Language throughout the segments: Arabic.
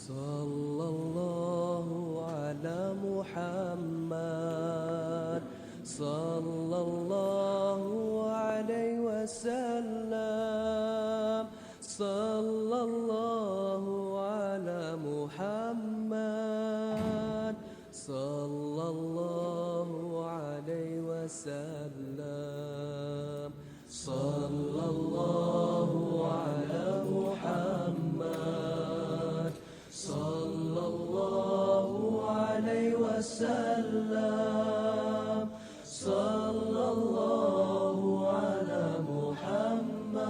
صلى الله على محمد صلى الله عليه وسلم صلى الله على محمد صلى الله عليه وسلم صلى الله على محمد صلى الله عليه وسلم صلى الله على محمد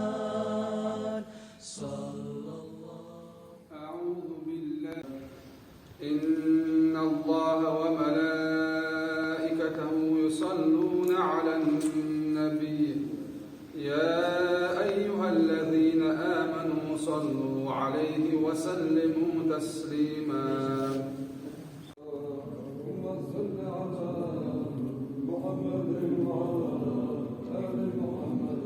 صلى الله. أعوذ بالله. إن الله وملائكته يصلون على النبي يا أيها الذين آمنوا صلوا عليه وسلموا تسليما. اللهم صل على محمد وعلى آل محمد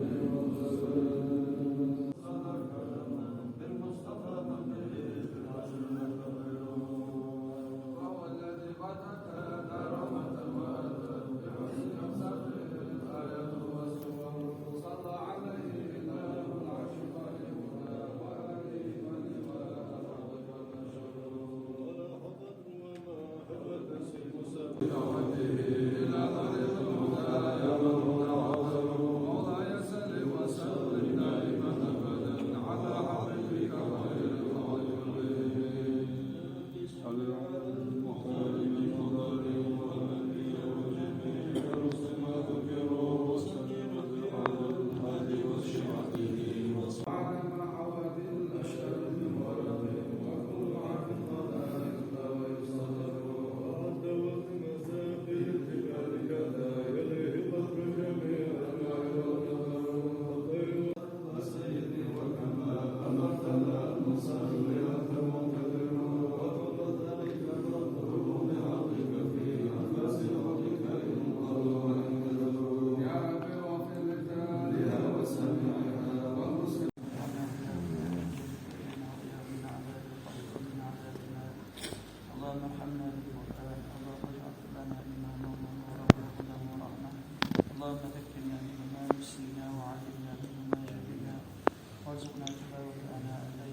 وهو الذي قد أتاك رحمة وأتى بحسن مسافر الآية والسور صلى عليه إله العرش خالقنا وآله من مولاي صل وسلم دائما أبدا على حبيبك خير الخالقين. صل على المختار بفضل وهدي وجميع رسل ما ذكروا وسلم على الهادي وشيعته وصحبه مع حوادث الأشهر من ورد وكل عام ضلال ويصدر ورد ومساقي الجبال كذا يليه قدر جميع السيد وكما أمرتنا أن نصلي وتمكن وفضل ذلك نطلب بعظمك في أنفاس ربك إن الله يا رب واغفر لجلالها وسمعها والمسلمين. اللهم ارحمنا بالقرآن، اللهم اجعل لنا إيمانا ونورا وهدى ورحمة، اللهم ذكرنا منه ما نسينا وعلمنا منه ما جهلنا وارزقنا تلاوة آناء الليل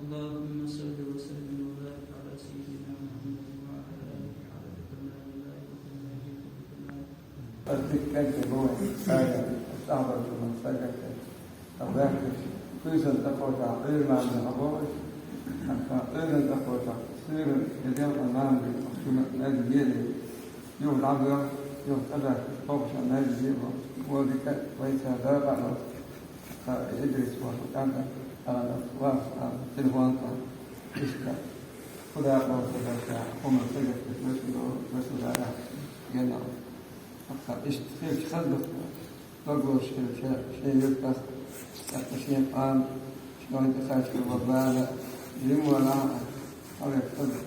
اللهم صل وسلم وبارك على سيدنا محمد وعلى آله حق كمال الله وكمال كمال. الذكر هو الآية الأعظم من سجد الذاكر كيسا تقوى تعقيل مع الأبواب أيضا تقوى تقصير اليوم أمام الأجيال يوم العبر يوم تبع فوق الأجيال وليس دابع فإدرس وكذا على الأصوات على التلفون إشكال خدا الله سبحانه هم سجد مسؤول على جنة أكثر إيش خلق تقول شيء يفتح شيء قام شلون تخاش الوبالة يوم ولا على الصدر